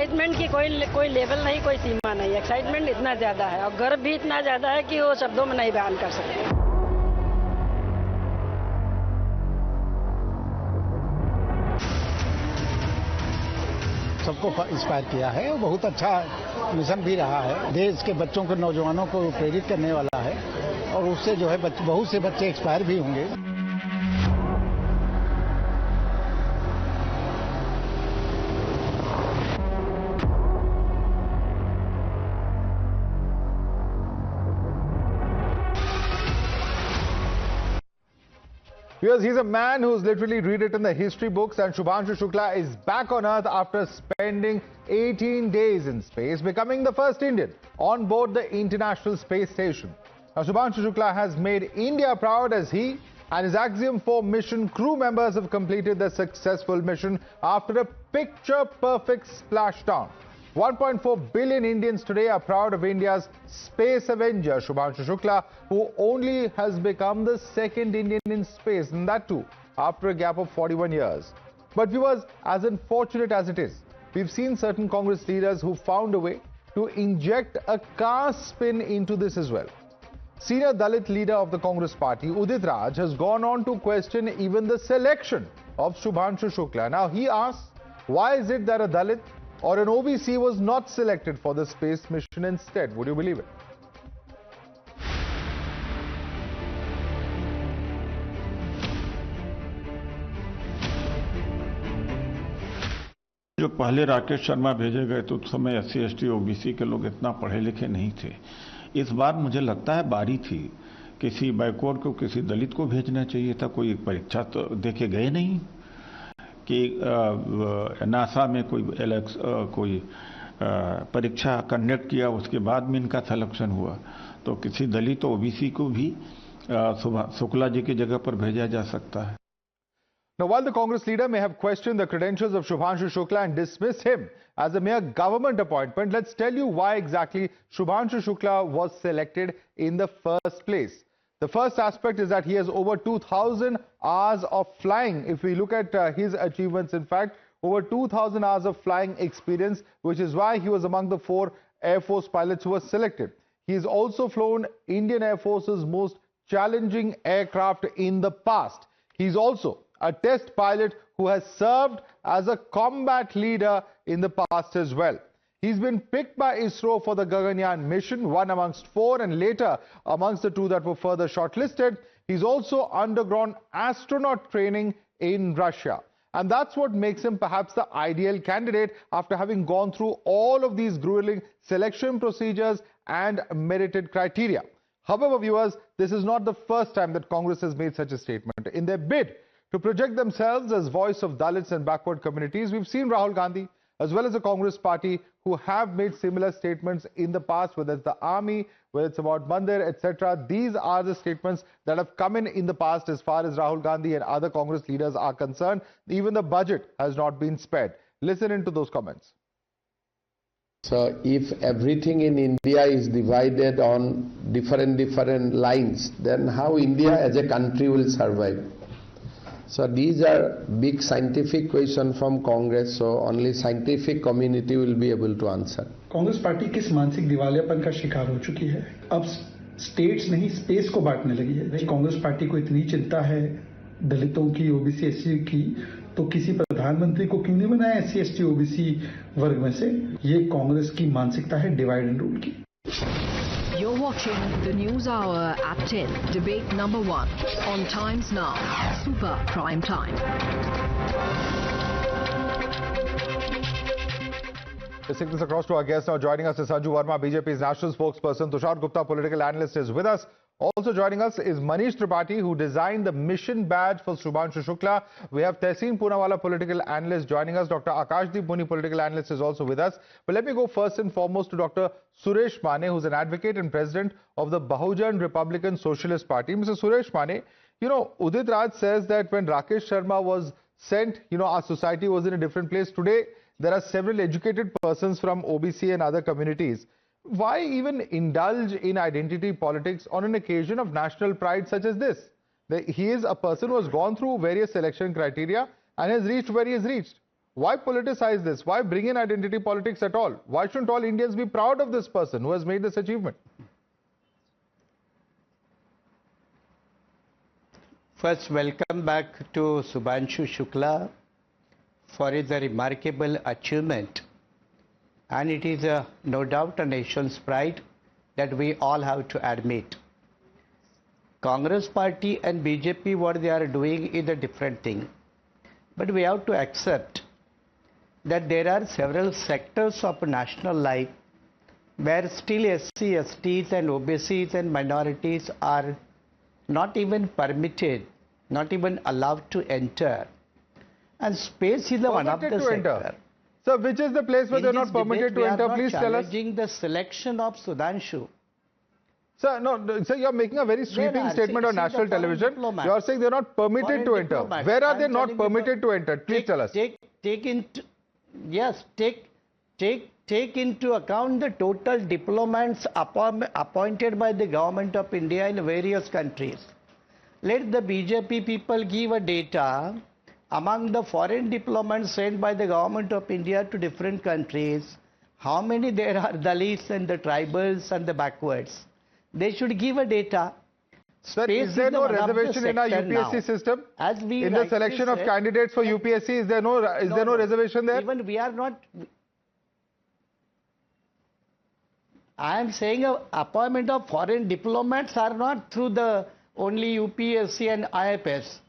Excitement की कोई level नहीं, कोई सीमा नहीं। एक्साइटमेंट इतना ज्यादा है और गर्व भी इतना ज्यादा है कि वो शब्दों में नहीं बयान कर सकते। सबको इंस्पायर किया है और बहुत अच्छा मिशन भी रहा है। देश के बच्चों को, नौजवानों को प्रेरित करने वाला है और उससे जो है बहुत से बच्चे इंस्पायर भी होंगे। Because he's a man who's literally rewritten the history books, and Shubanshu Shukla is back on Earth after spending 18 days in space, becoming the first Indian on board the International Space Station. Now, Shubanshu Shukla has made India proud as he and his Axiom 4 mission crew members have completed their successful mission after a picture-perfect splashdown. 1.4 billion Indians today are proud of India's space avenger, Shubhanshu Shukla, who only has become the second Indian in space, and that too after a gap of 41 years. But viewers, as unfortunate as it is, we've seen certain Congress leaders who found a way to inject a caste spin into this as well. Senior Dalit leader of the Congress party, Udit Raj, has gone on to question even the selection of Shubhanshu Shukla. Now he asks, why is it that a Dalit or an OBC was not selected for the space mission instead? Would you believe it? जो पहले राकेश शर्मा भेजे गए तो उस समय SC ST OBC के लोग इतना पढ़े लिखे नहीं थे। इस बार मुझे लगता है बारी थी किसी बैकवर्ड को, किसी दलित को भेजना चाहिए था। कोई परीक्षा तो देके गए नहीं कि नासा में कोई परीक्षा कंडक्ट किया, उसके बाद में इनका सिलेक्शन हुआ। तो किसी दलित OBC को भी शुक्ला जी की जगह पर भेजा जा सकता है। Now, while the Congress leader may have questioned the credentials of Shubhanshu Shukla and dismissed him as a mere government appointment, let's tell you why exactly Shubhanshu Shukla was selected in the first place. The first aspect is that he has over 2,000 hours of flying. If we look at his achievements, in fact, over 2,000 hours of flying experience, which is why he was among the 4 Air Force pilots who were selected. He's also flown Indian Air Force's most challenging aircraft in the past. He's also a test pilot who has served as a combat leader in the past as well. He's been picked by ISRO for the Gaganyaan mission, one amongst 4 and later amongst the 2 that were further shortlisted. He's also undergone astronaut training in Russia. And that's what makes him perhaps the ideal candidate after having gone through all of these grueling selection procedures and merited criteria. However, viewers, this is not the first time that Congress has made such a statement. In their bid to project themselves as voice of Dalits and backward communities, we've seen Rahul Gandhi as well as the Congress party who have made similar statements in the past, whether it's the army, whether it's about Mandir, etc. These are the statements that have come in the past as far as Rahul Gandhi and other Congress leaders are concerned. Even the budget has not been spared. Listen into those comments. So if everything in India is divided on different lines, then how India as a country will survive? So these are big scientific questions from Congress, so only scientific community will be able to answer. Congress party किस मानसिक दिवालियापन का शिकार हो चुकी है? अब states नहीं स्पेस को बांटने लगी है। कांग्रेस पार्टी को इतनी चिंता है दलितों की, OBC SC की, तो किसी प्रधानमंत्री को क्यों नहीं बनाया SC ST OBC वर्ग में से? ये कांग्रेस की मानसिकता है डिवाइड एंड रूल की। You're watching the News Hour at 10, debate number 1 on Times Now, Super Prime Time. Let's take this across to our guest now. Joining us is Sanju Verma, BJP's national spokesperson. Tushar Gupta, political analyst, is with us. Also joining us is Manish Tripathi, who designed the mission badge for Shubhanshu Shukla. We have Tehseen Poonawala, political analyst, joining us. Dr. Akashdeep Muni, political analyst, is also with us. But let me go first and foremost to Dr. Suresh Mane, who's an advocate and president of the Bahujan Republican Socialist Party. Mr. Suresh Mane, you know, Udit Raj says that when Rakesh Sharma was sent, you know, our society was in a different place. Today, there are several educated persons from OBC and other communities. Why even indulge in identity politics on an occasion of national pride such as this? He is a person who has gone through various selection criteria and has reached where he has reached. Why politicize this? Why bring in identity politics at all? Why shouldn't all Indians be proud of this person who has made this achievement? First, welcome back to Shubanshu Shukla for his remarkable achievement. And it is no doubt a nation's pride that we all have to admit. Congress party and BJP, what they are doing is a different thing. But we have to accept that there are several sectors of national life where still SC, STs and OBCs and minorities are not even permitted, not even allowed to enter. And space is one of the sectors. So which is the place where they are not permitted to enter? Please tell us. Challenging the selection of Sudhanshu. Sir, no, sir, you are making a very sweeping statement on national television. You are saying they are not permitted to enter. Where are they not permitted to enter? Please tell us. Take into account the total diplomats appointed by the government of India in various countries. Let the BJP people give a data among the foreign diplomats sent by the government of India to different countries, how many there are Dalits and the tribals and the backwards. They should give a data. Sir, is there no reservation in our UPSC system? As we in the selection of candidates for UPSC, is there no reservation there? Even we are not. I am saying appointment of foreign diplomats are not through the only UPSC and IFS.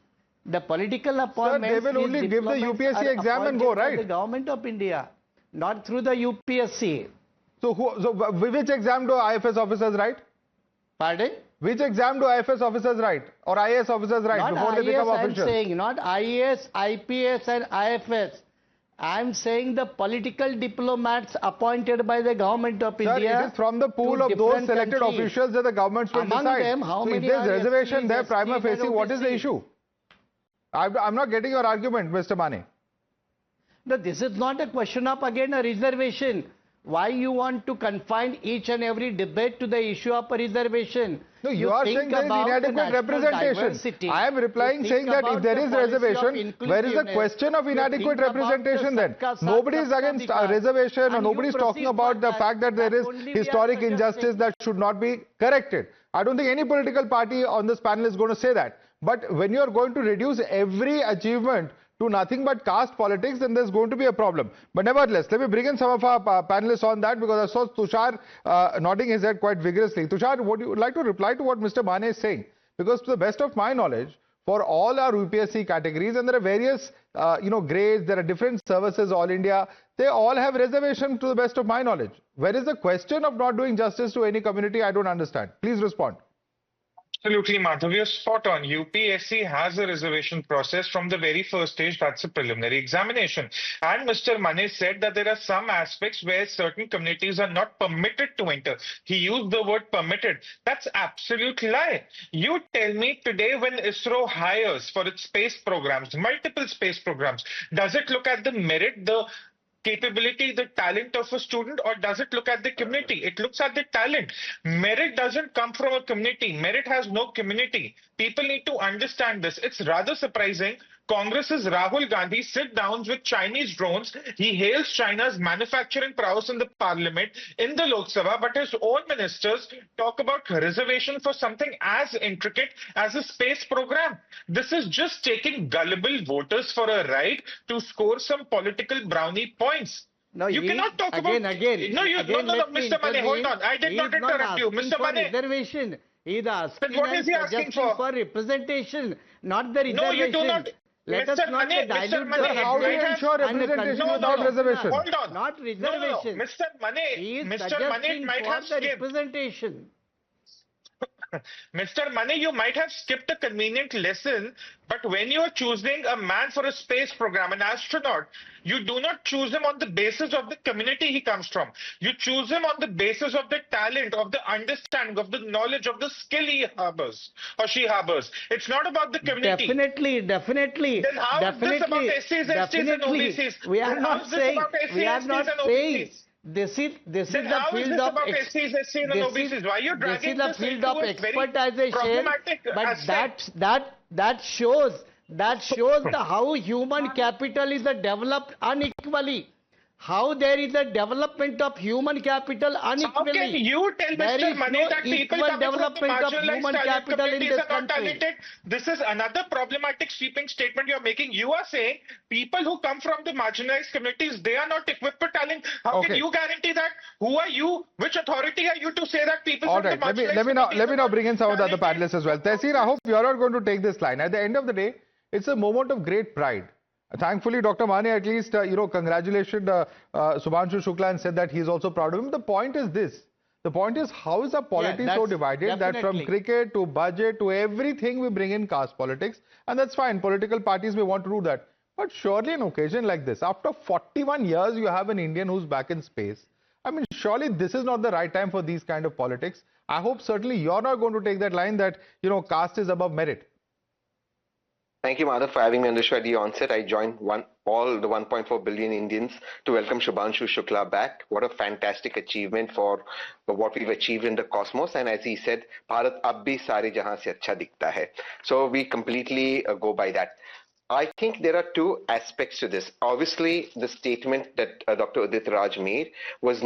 The political appointments. Sir, they will only give the UPSC exam and go, right? The government of India, not through the UPSC. So which exam do IFS officers write? Pardon? Which exam do IFS officers write or IAS officers write Not before they become officials? I'm saying not IAS, IPS and IFS. I'm saying the political diplomats appointed by the government of India. Sir, it is from the pool of those selected officials that the governments will decide. Among them, how many if there's are reservation there, STs, prima facie, and what is the OBC? issue? I'm not getting your argument, Mr. Mane. No, this is not a question of again a reservation. Why you want to confine each and every debate to the issue of a reservation? No, you are saying there is inadequate representation. I am replying saying that if there is reservation, where is the question of inadequate representation then? Nobody is against reservation or nobody is talking about the fact that there is historic injustice that should not be corrected. I don't think any political party on this panel is going to say that. But when you are going to reduce every achievement to nothing but caste politics, then there's going to be a problem. But nevertheless, let me bring in some of our panelists on that, because I saw Tushar nodding his head quite vigorously. Tushar, would you like to reply to what Mr. Mane is saying? Because to the best of my knowledge, for all our UPSC categories, and there are various grades, there are different services, all India, they all have reservation to the best of my knowledge. Where is the question of not doing justice to any community? I don't understand. Please respond. Absolutely, Madhav, you're spot on. UPSC has a reservation process from the very first stage. That's a preliminary examination. And Mr. Mane said that there are some aspects where certain communities are not permitted to enter. He used the word permitted. That's absolute lie. You tell me today, when ISRO hires for its space programs, multiple space programs, does it look at the merit, the capability, the talent of a student, or does it look at the community? It looks at the talent. Merit doesn't come from a community. Merit has no community. People need to understand this. It's rather surprising. Congress's Rahul Gandhi sit downs with Chinese drones. He hails China's manufacturing prowess in the parliament, in the Lok Sabha, but his own ministers talk about reservation for something as intricate as a space program. This is just taking gullible voters for a ride to score some political brownie points. No, you cannot talk again. No, Mr. Mane, hold on. I did not interrupt you. Mr. Mane. Reservation. He is asking, what is he asking for representation, not the reservation. No, you do not. Let us not dilute the how do you ensure representation without reservation? Hold on. Not reservation. No. Mr. Mane might have skipped representation. Mr. Mane, you might have skipped a convenient lesson, but when you are choosing a man for a space program, an astronaut, you do not choose him on the basis of the community he comes from. You choose him on the basis of the talent, of the understanding, of the knowledge, of the skill he harbors or she harbors. It's not about the community. Definitely. Then how is this about SCs, STs and OBCs? We are not saying. This is the field of Why are you dragging this is the field of expertization, but that shows That shows how human capital is developed unequally. How there is a development of human capital unequally. How can you tell There Mr. is Mane no that people equal coming from the development of marginalized human talent capital in communities this are not country. talented? This is another problematic sweeping statement you're making. You are saying people who come from the marginalized communities, they are not equipped with talent. How can you guarantee that? Who are you? Which authority are you to say that people All from right, the marginalized let me now bring in some of the other panelists as well. Tehsir, I hope you're not going to take this line. At the end of the day, it's a moment of great pride. Thankfully, Dr. Mane at least, congratulated Shubanshu Shukla and said that he's also proud of him. The point is this. The point is, how is our polity so divided that from cricket to budget to everything we bring in caste politics? And that's fine. Political parties may want to do that. But surely an occasion like this, after 41 years, you have an Indian who's back in space. I mean, surely this is not the right time for these kind of politics. I hope certainly you're not going to take that line that, caste is above merit. Thank you, Madhav, for having me on the show at the onset. I joined all the 1.4 billion Indians to welcome Shubanshu Shukla back. What a fantastic achievement for what we've achieved in the cosmos. And as he said, Bharat ab bhi sare jahan se acha dikhta hai. So we completely go by that. I think there are two aspects to this. Obviously, the statement that Dr. Udit Raj made was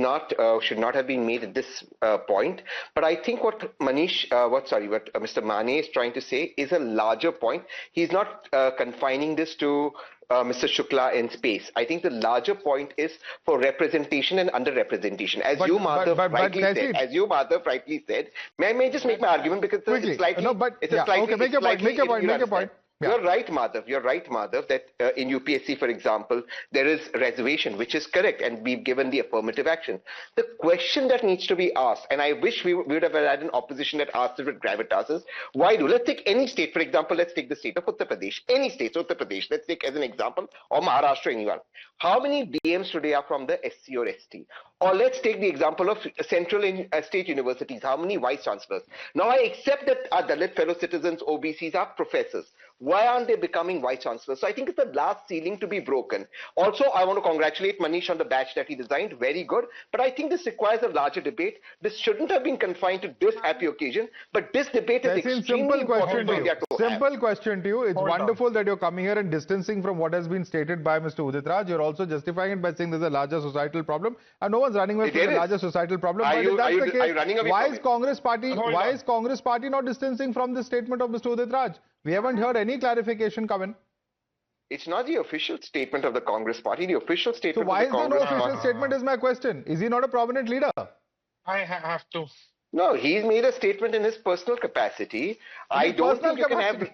should not have been made at this point. But I think what Mr. Mane is trying to say is a larger point. He's not confining this to Mr. Shukla in space. I think the larger point is for representation and underrepresentation. As you, Madhav, rightly said, may I just make my argument because it's slightly... Make your point. Yeah. You're right, Madhav, that in UPSC, for example, there is reservation, which is correct, and we've given the affirmative action. The question that needs to be asked, and I wish we would have had an opposition that asked it with gravitas, is let's take any state, for example, let's take the state of Uttar Pradesh, any state, Uttar Pradesh, let's take as an example, or Maharashtra, anyone. How many DMs today are from the SC or ST? Or let's take the example of central state universities. How many vice chancellors? Now, I accept that our Dalit fellow citizens, OBCs, are professors. Why aren't they becoming vice chancellors? So I think it's the last ceiling to be broken. Also, I want to congratulate Manish on the badge that he designed. Very good. But I think this requires a larger debate. This shouldn't have been confined to this happy occasion. But this debate is extremely important. Simple question to you. It's wonderful that you're coming here and distancing from what has been stated by Mr. Udit Raj. You're also justifying it by saying there's a larger societal problem. And no one's running away from the larger societal problem. But if that's the case, why is Congress Party not distancing from the statement of Mr. Udit Raj? We haven't heard any clarification come in. It's not the official statement of the Congress Party. The official statement. So why is there no official statement is my question. Is he not a prominent leader? I have to. No, he's made a statement in his personal capacity. I don't think you can have...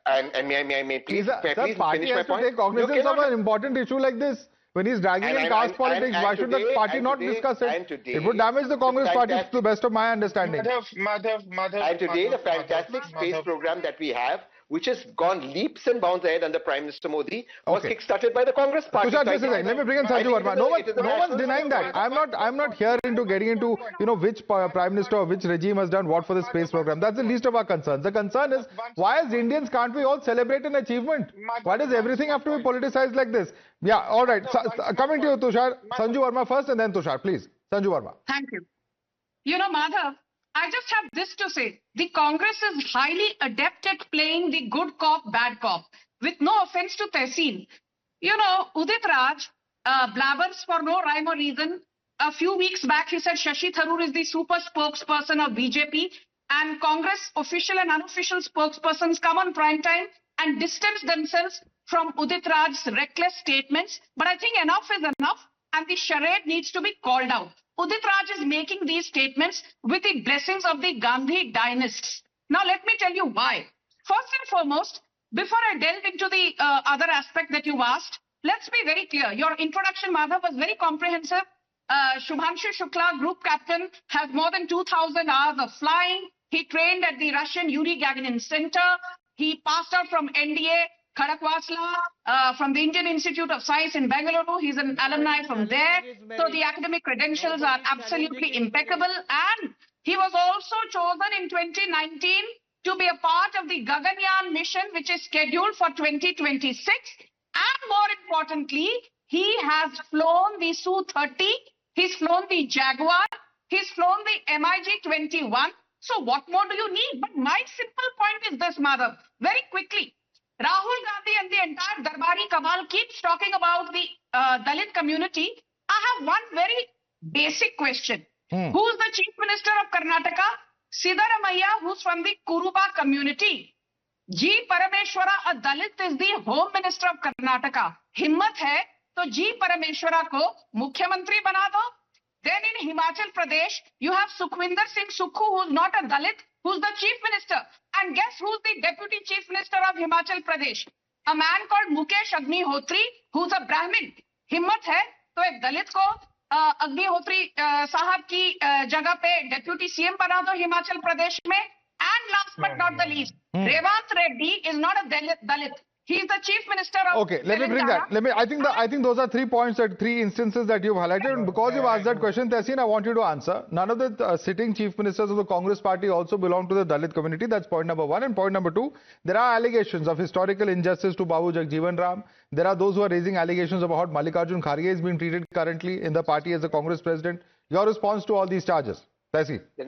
and may I please finish my point? Take cognizance of an important issue like this. When he's dragging in caste politics, why should the party not discuss it? It would damage the Congress Party to the best of my understanding. Madhav. And today the fantastic space program that we have, which has gone leaps and bounds ahead under Prime Minister Modi, was kick-started by the Congress Party. Tushar, let me bring in Sanju Verma. No one's denying that. I'm not here into getting into which Prime Minister or which regime has done what for the space program. That's the least of our concerns. The concern is, why as Indians can't we all celebrate an achievement? Why does everything have to be politicized like this? Yeah, all right. Coming to you, Tushar. Sanju Verma first and then Tushar, please. Sanju Verma. Thank you. Madhav, I just have this to say. The Congress is highly adept at playing the good cop, bad cop. With no offense to Tehseen. Udit Raj blabbers for no rhyme or reason. A few weeks back, he said Shashi Tharoor is the super spokesperson of BJP. And Congress official and unofficial spokespersons come on prime time and distance themselves from Udit Raj's reckless statements. But I think enough is enough and the charade needs to be called out. Udit Raj is making these statements with the blessings of the Gandhi dynasts. Now let me tell you why. First and foremost, before I delve into the other aspect that you've asked, let's be very clear. Your introduction, Madhav, was very comprehensive. Shubhanshu Shukla, group captain, has more than 2,000 hours of flying. He trained at the Russian Yuri Gagarin Center. He passed out from NDA, Khadakwasla, from the Indian Institute of Science in Bengaluru. He's an alumni from there. So the academic credentials are absolutely impeccable. And he was also chosen in 2019 to be a part of the Gaganyaan mission, which is scheduled for 2026. And more importantly, he has flown the Su-30. He's flown the Jaguar. He's flown the MiG-21. So what more do you need? But my simple point is this, Madhav, very quickly. Rahul Gandhi and the entire Darbari cabal keeps talking about the Dalit community. I have one very basic question. Who's the Chief Minister of Karnataka? Siddaramaiah, who's from the Kuruba community. G. Parameshwara, a Dalit, is the Home Minister of Karnataka. Himmat hai to G. Parameshwara ko Mukhyamantri bana do. Then in Himachal Pradesh, you have Sukhwinder Singh Sukhu, who's not a Dalit, who's the Chief Minister. And guess who's the Deputy Chief Minister of Himachal Pradesh? A man called Mukesh Agnihotri, who's a Brahmin. Himmat hai to ek Dalit ko Agnihotri साहब की जगह पे deputy CM बना दो हिमाचल प्रदेश में. And last but not the least, Revant Reddy is not a Dalit. He is the Chief Minister of Okay, let me bring that. I think those are 3 points, three instances that you've highlighted. And because you've asked that question, Tehseen, I want you to answer. None of the sitting chief ministers of the Congress party also belong to the Dalit community. That's point number one. And point number two, there are allegations of historical injustice to Babu Jagjeevan Ram. There are those who are raising allegations about how Mallikarjun Kharge is being treated currently in the party as the Congress president. Your response to all these charges? Tehseen. The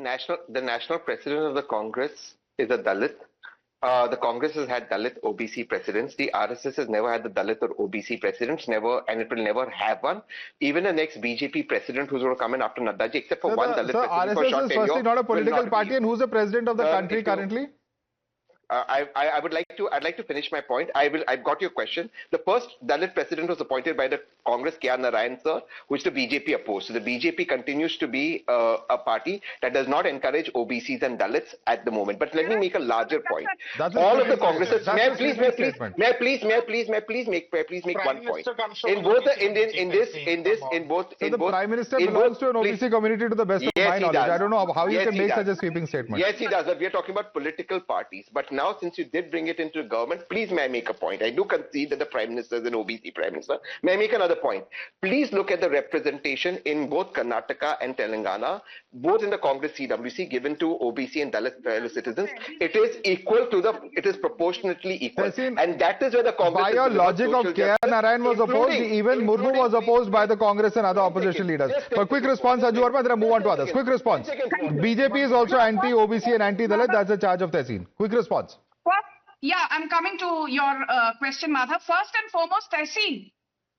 national president of the Congress is a Dalit. The Congress has had Dalit OBC presidents. The RSS has never had the Dalit or OBC presidents, never, and it will never have one. Even the next BJP president who's going to come in after Nadda ji, except for one Dalit president for short RSS is firstly not a political party, and who's the president of the country currently? I'd like to finish my point. I've got your question. The first Dalit president was appointed by the Congress, K.R. Narayan sir, which the BJP opposed. So the BJP continues to be a party that does not encourage OBCs and Dalits at the moment. But let me make a larger point. All of the Congresses, may I please make one point. In both the Prime Minister belongs to an OBC community to the best of my knowledge. I don't know how you can make such a sweeping statement. Yes, he does. But we are talking about political parties. But now, since you did bring it into government, please may I make a point. I do concede that the Prime Minister is an OBC Prime Minister. May I make another point? Please look at the representation in both Karnataka and Telangana, both in the Congress CWC given to OBC and Dalit fellow citizens. It is equal to it is proportionately equal. And that is where the Congress... By your logic of K.R. Narayan was opposed, even Murmu was opposed by the Congress and other opposition leaders. But quick response, Anju Verma, then I move on to others. Quick response. BJP is also anti-OBC and anti-Dalit. That's the charge of Tehseen. Quick response. Yeah, I'm coming to your question, Madhav. First and foremost, Tehseen,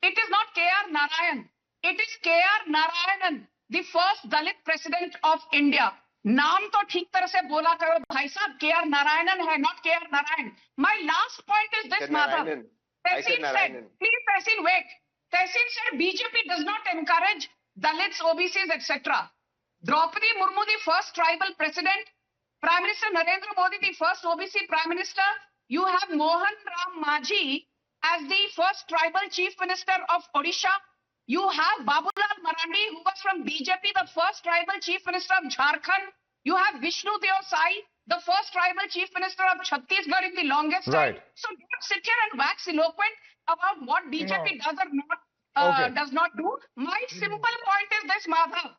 it is not K.R. Narayan. It is K.R. Narayanan, the first Dalit president of India. नाम तो ठीक तरह से बोला करो भाई साहब. K.R. Narayanan है, not K.R. Narayan. My last point is this, Madhav. Tehseen said, please Tehseen, wait. Tehseen said BJP does not encourage Dalits, OBCs, etc. Draupadi Murmu, the first tribal president. Prime Minister Narendra Modi, the first OBC Prime Minister. You have Mohan Ram Majhi as the first tribal chief minister of Odisha. You have Babulal Marandi, who was from BJP, the first tribal chief minister of Jharkhand. You have Vishnu Deo Sai, the first tribal chief minister of Chhattisgarh in the longest time. So don't sit here and wax eloquent about what BJP does or not. Does not do. My simple point is this, Madhav.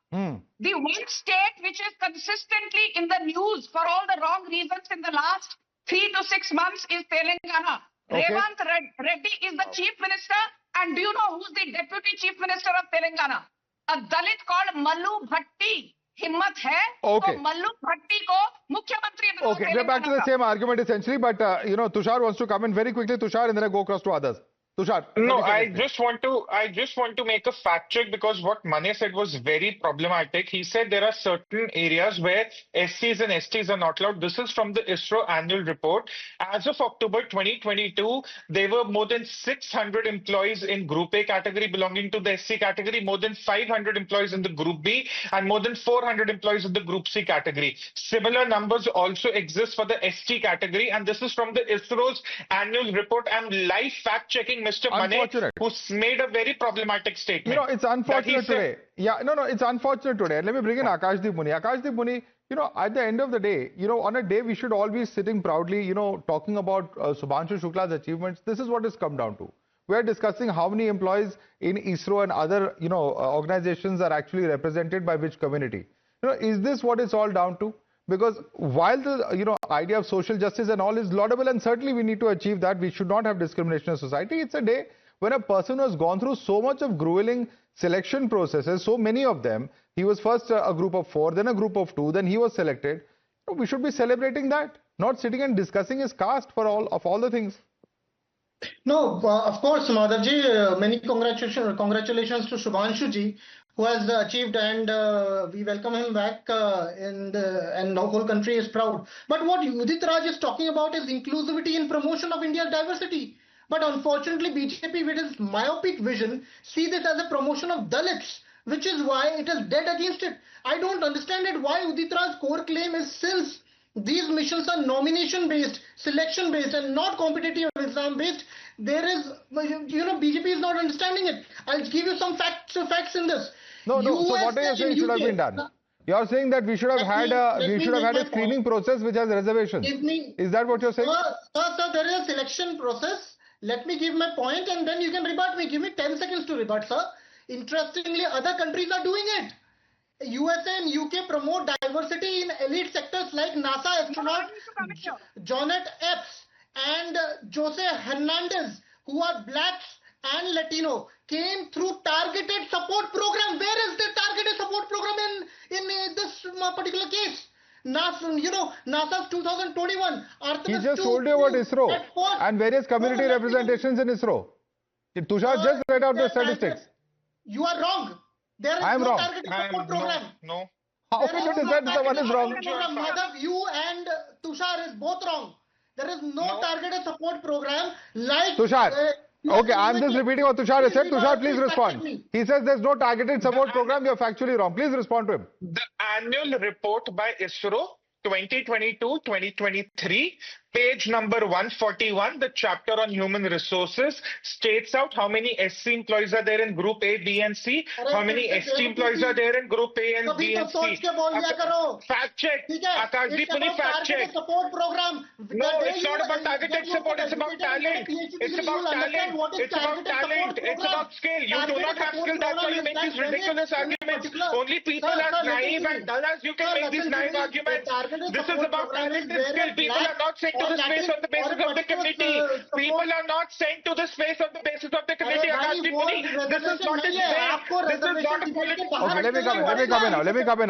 The one state which is consistently in the news for all the wrong reasons in the last 3 to 6 months is Telangana. Revant Reddy is the chief minister, and do you know who's the deputy chief minister of Telangana? A Dalit called Mallu Bhatti. Himmat hai to Mallu Bhatti ko Mukhyamantri bana. Okay, we're back to the same argument essentially, but Tushar wants to come in very quickly. Tushar, and then I go across to others. Tushar. No, I just want to make a fact check, because what Mane said was very problematic. He said there are certain areas where SCs and STs are not allowed. This is from the ISRO annual report. As of October 2022, there were more than 600 employees in Group A category belonging to the SC category, more than 500 employees in the Group B, and more than 400 employees in the Group C category. Similar numbers also exist for the ST category, and this is from the ISRO's annual report. I'm live fact checking Mr. Mane, who's made a very problematic statement. It's unfortunate today. It's unfortunate today. Let me bring in Akashdeep Muni. Akashdeep Muni, at the end of the day, on a day we should all be sitting proudly, talking about Shubanshu Shukla's achievements. This is what it's come down to. We're discussing how many employees in ISRO and other, organizations are actually represented by which community. Is this what it's all down to? Because while the idea of social justice and all is laudable, and certainly we need to achieve that, we should not have discrimination in society. It's a day when a person has gone through so much of grueling selection processes, so many of them. He was first a group of 4, then a group of 2, then he was selected. We should be celebrating that, not sitting and discussing his caste for all the things. No, of course, Madhavji, many congratulations to Shubanshu Ji, who has achieved, and we welcome him back, and the whole country is proud. But what Udit Raj is talking about is inclusivity and promotion of India's diversity. But unfortunately, BJP, with its myopic vision, see this as a promotion of Dalits, which is why it is dead against it. I don't understand it why Udit Raj's core claim is, since these missions are nomination based, selection based, and not competitive exam based, there is, BJP is not understanding it. I'll give you some facts in this. No. So what are you saying should have been done? You're saying that we should have had a screening process which has reservations. Is that what you're saying? Sir, there is a selection process. Let me give my point, and then you can rebut me. Give me 10 seconds to rebut, sir. Interestingly, other countries are doing it. USA and UK promote diversity in elite sectors like NASA astronaut Jonet Epps and Jose Hernandez, who are blacks and Latino, came through targeted support program. Where is the targeted support program in this particular case? NASA's 2021. He just told you about ISRO and various community representations in ISRO. Tushar just read out the statistics. You are wrong. There is no targeted support program. No. How can you decide that one is wrong? Madhav, you and Tushar is both wrong. There is no targeted support program like Tushar. Okay, I'm just repeating what Tushar has said. Tushar, please respond. He says there's no targeted support program. You're factually wrong. Please respond to him. The annual report by ISRO 2022-2023, page number 141, the chapter on human resources, states out how many SC employees are there in group A, B and C, how many ST employees are there in group A and B and C. Fact check. Akashdeep Puni, fact check. No, it's not about targeted support, it's about talent. It's about talent. It's about talent. It's about skill. You do not have skill, that's why you make these ridiculous arguments. Only people as naive and dull as you can make these naive arguments. This is about talent and skill. People are not sent to the space on the basis of the committee. People are not sent to the space on the basis of the committee. Akashdeep Puni, this is not a debate. This is not a political. Okay, let me come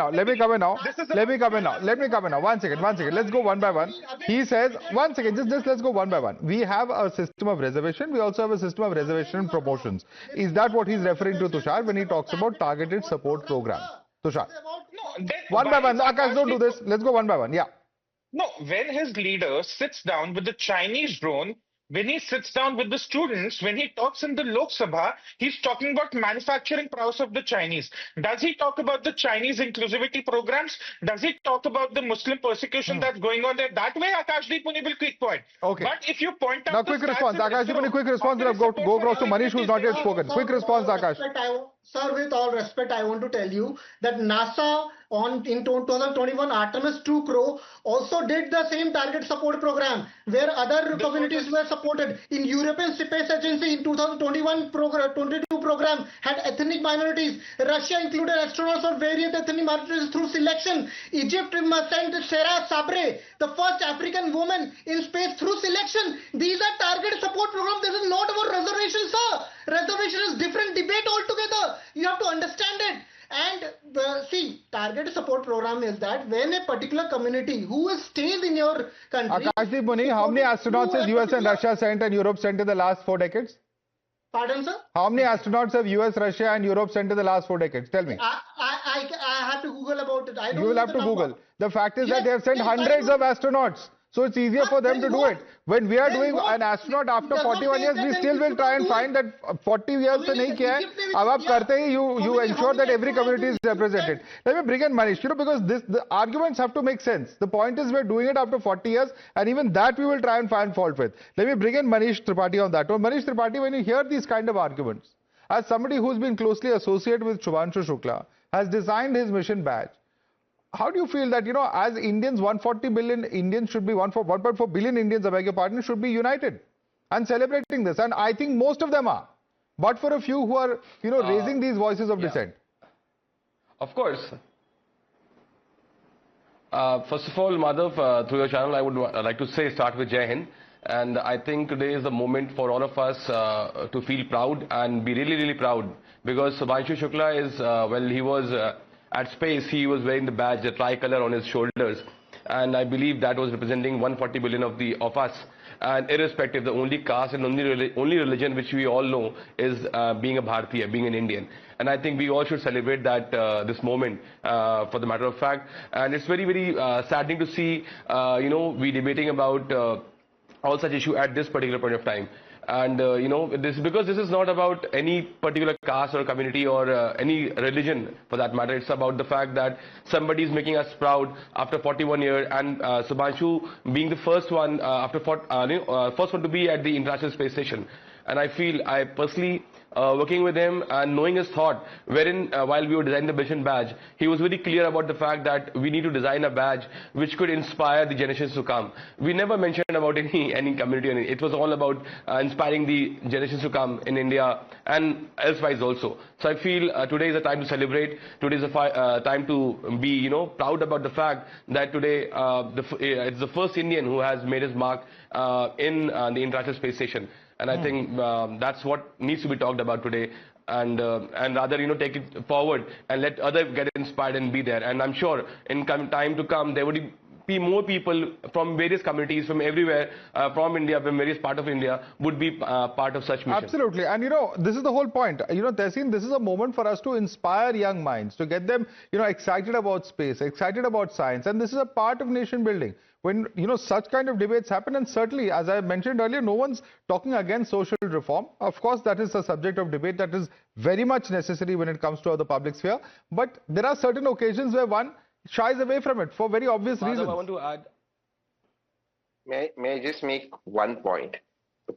in now. One second. Let's go one by one. He says, one second, just let's go one by one. We have a system of reservation. We also have a system of reservation and promotions. Is that what he's referring to, Tushar, when he talks about targeted support program? Tushar. One by one. Akash, don't do this. Let's go one by one. Yeah. No, when his leader sits down with the Chinese drone, when he sits down with the students, when he talks in the Lok Sabha, he's talking about manufacturing prowess of the Chinese. Does he talk about the Chinese inclusivity programs? Does he talk about the Muslim persecution that's going on there? That way, Akashdeep Puni will quick point. Okay. But if you point out now, quick response. Akashdeep Puni, quick response. Go across to Manish, who's not yet spoken. Quick response, Akash. Sir, with all respect, I want to tell you that NASA in 2021 Artemis 2 Crow also did the same target support program where other communities were supported. In European Space Agency in 2021 22 program had ethnic minorities. Russia included astronauts of various ethnic minorities through selection. Egypt sent Sarah Sabre, the first African woman in space, through selection. These are targeted support programs. This is not about reservation, sir. Reservation is different debate altogether. You have to understand it. And see, targeted support program is that when a particular community who stays in your country. Akashdeep Puni, how many astronauts has US and Russia sent and Europe sent in the last 4 decades? Pardon, sir? How many astronauts have US, Russia and Europe sent in the last 4 decades? Tell me. I have to Google about it. You will have to Google. The fact is that they have sent hundreds of astronauts. So it's easier for them to do it. When we are doing an astronaut after 41 years, we still will try and find that 40 years se nahi kiya hai. Ab aap karte hi, you ensure that every community is represented. Let me bring in Manish, because the arguments have to make sense. The point is we're doing it after 40 years and even that we will try and find fault with. Let me bring in Manish Tripathi on that. So Manish Tripathi, when you hear these kind of arguments, as somebody who's been closely associated with Shubanshu Shukla, has designed his mission badge, how do you feel that, as Indians, 140 billion Indians should be, 1.4 billion Indians, I beg your pardon, should be united and celebrating this? And I think most of them are. But for a few who are, raising these voices of dissent. Of course. First of all, Madhav, through your channel, I would like to start with Jai Hind. And I think today is the moment for all of us to feel proud and be really, really proud. Because Shubanshu Shukla is, he was at space, he was wearing the badge, the tricolor on his shoulders. And I believe that was representing 140 billion of us. and irrespective, the only caste and only religion which we all know is being a Bharatiya, being an Indian. And I think we all should celebrate that this moment, for the matter of fact. And it's very, very saddening to see, we debating about all such issue at this particular point of time. And because this is not about any particular caste or community or any religion for that matter. It's about the fact that somebody is making us proud after 41 years, and Shubanshu being the first one first one to be at the International Space Station. And I personally working with him and knowing his thought, wherein while we were designing the mission badge, he was very clear about the fact that we need to design a badge which could inspire the generations to come. We never mentioned about any community. It was all about inspiring the generations to come in India and elsewise also. So I feel today is a time to celebrate. Today is a time to be proud about the fact that today it's the first Indian who has made his mark in the International Space Station. And I think that's what needs to be talked about today, and rather take it forward and let others get inspired and be there. And I'm sure in time to come there would be more people from various communities from everywhere, from India, from various parts of India, would be part of such mission. Absolutely. And this is the whole point. Tehseen, this is a moment for us to inspire young minds, to get them excited about space, excited about science, and this is a part of nation building. When such kind of debates happen, and certainly, as I mentioned earlier, no one's talking against social reform. Of course, that is a subject of debate that is very much necessary when it comes to the public sphere. But there are certain occasions where one shies away from it for very obvious reasons. I want to add. May I just make one point?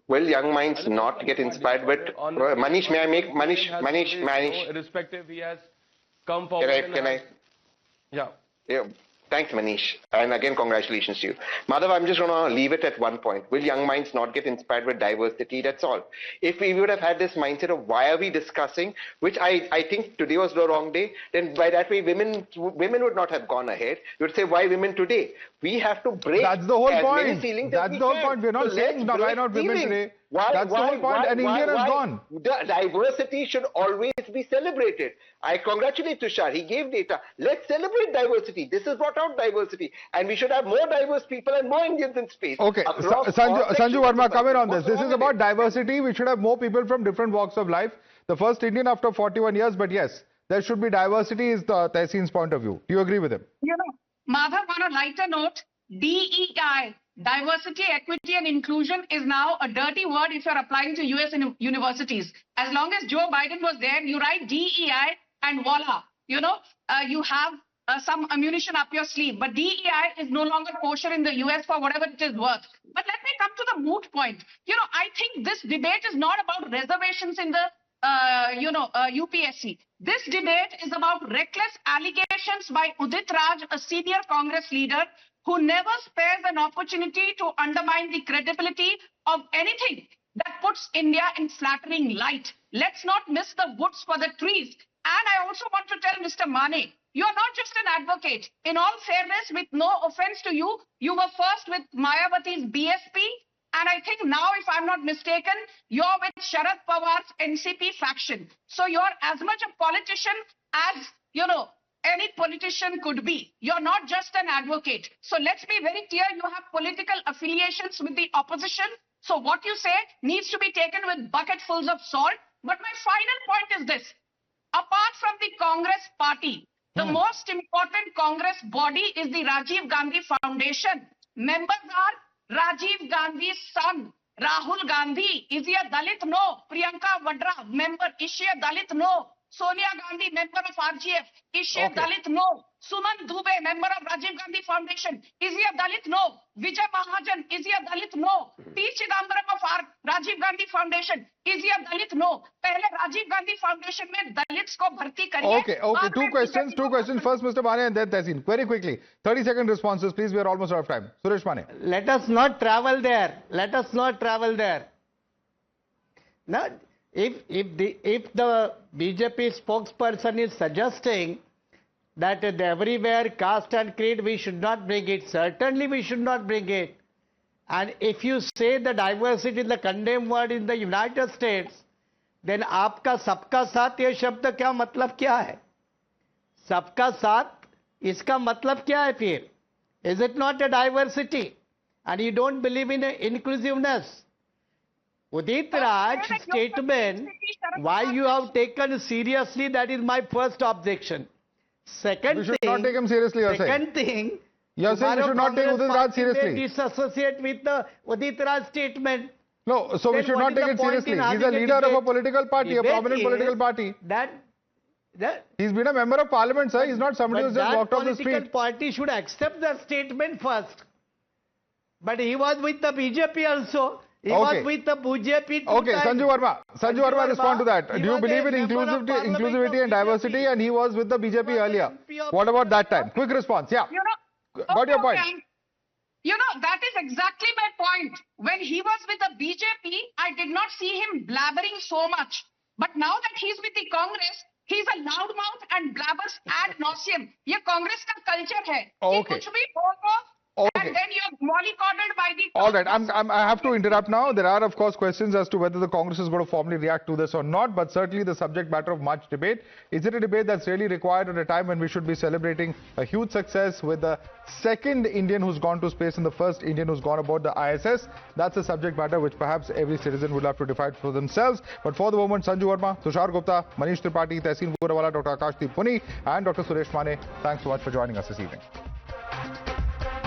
Will young minds not get inspired? But Manish, may I make Manish? Irrespective, he has come forward. Can I? Yeah. Thanks, Manish. And again, congratulations to you. Madhav, I'm just going to leave it at one point. Will young minds not get inspired with diversity? That's all. If we would have had this mindset of why are we discussing, which I think today was the wrong day, then by that way, women would not have gone ahead. You would say, why women today? We have to break. That's the whole point. That's the whole point. We're not saying why not women today. That's the whole point. An Indian has gone. Diversity should always be celebrated. I congratulate Tushar. He gave data. Let's celebrate diversity. This has brought out diversity. And we should have more diverse people and more Indians in space. Okay. Sanju Verma, come in on this. This is about diversity. We should have more people from different walks of life. The first Indian after 41 years. But yes, there should be diversity is Tehseen's point of view. Do you agree with him? Madhav, on a lighter note, DEI, diversity, equity and inclusion, is now a dirty word if you're applying to US universities. As long as Joe Biden was there, you write DEI and voila, you have some ammunition up your sleeve. But DEI is no longer kosher in the US for whatever it is worth. But let me come to the moot point. I think this debate is not about reservations in the UPSC. This debate is about reckless allegations by Udit Raj, a senior Congress leader, who never spares an opportunity to undermine the credibility of anything that puts India in flattering light. Let's not miss the woods for the trees. And I also want to tell Mr. Mane, you are not just an advocate. In all fairness, with no offense to you, you were first with Mayawati's BSP. And I think now, if I'm not mistaken, you're with Sharad Pawar's NCP faction. So you're as much a politician as, any politician could be. You're not just an advocate. So let's be very clear, you have political affiliations with the opposition. So what you say needs to be taken with bucketfuls of salt. But my final point is this. Apart from the Congress party, the most important Congress body is the Rajiv Gandhi Foundation. Members are Rajiv Gandhi's son, Rahul Gandhi. Is he a Dalit? No. Priyanka Vadra, member. Is she a Dalit? No. Sonia Gandhi, member of RGF. Is she a Dalit? No. Suman Dubey, member of Rajiv Gandhi Foundation. Is he a Dalit? No. Vijay Mahajan, is he a Dalit? No. P. Chidambaram of Rajiv Gandhi Foundation. Is he a Dalit? No. Pehle Rajiv Gandhi Foundation mein Dalits ko bharti kariye. Okay. Two questions. First, Mr. Mane, and then Tehseen. Very quickly. 30-second responses, please. We are almost out of time. Suresh Mane. Let us not travel there. Now, if the BJP spokesperson is suggesting that everywhere caste and creed we should not bring it, certainly we should not bring it. And if you say the diversity is the condemned word in the United States, then आपका सबका साथ ये शब्द क्या मतलब क्या है? सबका साथ इसका मतलब क्या है फिर? Is it not a diversity? and you don't believe in inclusiveness. Udit Raj statement, why you have taken seriously, that is my first objection. Second we should not take him seriously, you're saying. Second thing, you're saying we should not take Udit Raj seriously. Disassociate with the Udit Raj statement. No, so we should not take it seriously. He's a leader of a political party, a prominent political party. He's been a member of parliament, sir. He's not somebody who's just walked off the street. That political party should accept the statement first. But he was with the BJP also. He was with the BJP. Okay, Sanju Verma. Sanju Verma, respond to that. Do you believe in inclusivity and diversity? And he was with the BJP earlier. What about that time? Quick response. Yeah. Got your point. You know, that is exactly my point. When he was with the BJP, I did not see him blabbering so much. But now that he's with the Congress, he's a loudmouth and blabbers ad nauseum. ये कांग्रेस का culture है. Okay. कुछ भी बोलो. Okay. And then you're mollycoddled by the... All right, I have to interrupt now. There are, of course, questions as to whether the Congress is going to formally react to this or not, but certainly the subject matter of much debate. Is it a debate that's really required at a time when we should be celebrating a huge success with the second Indian who's gone to space and the first Indian who's gone aboard the ISS? That's a subject matter which perhaps every citizen will have to decide for themselves. But for the moment, Sanju Verma, Tushar Gupta, Manish Tripathi, Tehseen Purawala, Dr. Akashdeep Puni, and Dr. Suresh Mane, thanks so much for joining us this evening.